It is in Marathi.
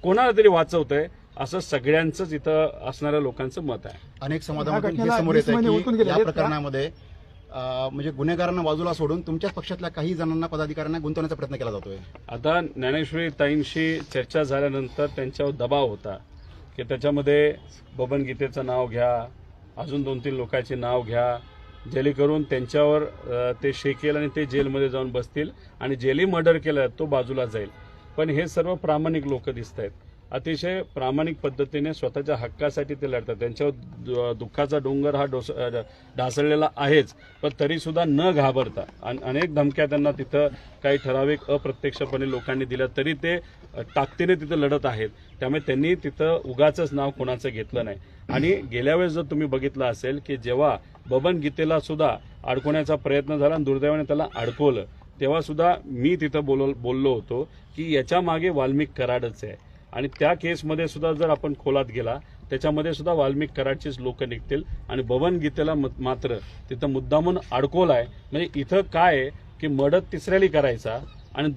कोणाला तरी वाचवतंय असं सगळ्यांचंच इथं असणाऱ्या लोकांचं मत आहे. अनेक समाजामधून हे समोर येत आहे की या प्रकरणामध्ये म्हणजे गुन्हेगारांना बाजूला सोडून तुमच्याच पक्षातल्या काही जणांना पदाधिकाऱ्यांना गुंतवण्याचा प्रयत्न केला जातोय. आता ज्ञानेश्वरी ताईंशी चर्चा झाल्यानंतर त्यांच्यावर दबाव होता की त्याच्यामध्ये बबन गीतेचं नाव घ्या, अजून 2-3 लोकांचे नाव घ्या, जेणेकरून त्यांच्यावर ते शेकेल आणि ते जेलमध्ये जाऊन बसतील आणि जेली मर्डर केलं तो बाजूला जाईल. पण हे सर्व प्रामाणिक लोक दिसत आहेत, अतिशय प्रामाणिक पद्धतीने स्वतःच्या हक्कासाठी ते लढतात. त्यांच्यावर दुःखाचा डोंगर हा ढासळलेला आहेच, पण तरीसुद्धा न घाबरता अनेक धमक्या त्यांना तिथं काही ठराविक अप्रत्यक्षपणे लोकांनी दिल्या तरी ते ताकदीने तिथं लढत आहेत. त्यामुळे त्यांनी तिथं उगाचच नाव कोणाचं घेतलं नाही. आणि गेल्या वेळेस जर तुम्ही बघितलं असेल की जेव्हा बबन गीतेला सुद्धा अडकवण्याचा प्रयत्न झाला आणि दुर्दैवाने त्याला अडकवलं, तेव्हा सुद्धा मी तिथं बोललो होतो की याच्या मागे वाल्मिक कराडच आहे. आणि त्या केसमध्ये सुद्धा जर आपण खोलात गेला त्याच्यामध्ये सुद्धा वाल्मिक कराडचीच लोक निघतील आणि बबन गीतेला मात्र तिथं मुद्दामून अडकवलाय. म्हणजे इथं काय आहे की मर्डर तिसऱ्याला करायचा आणि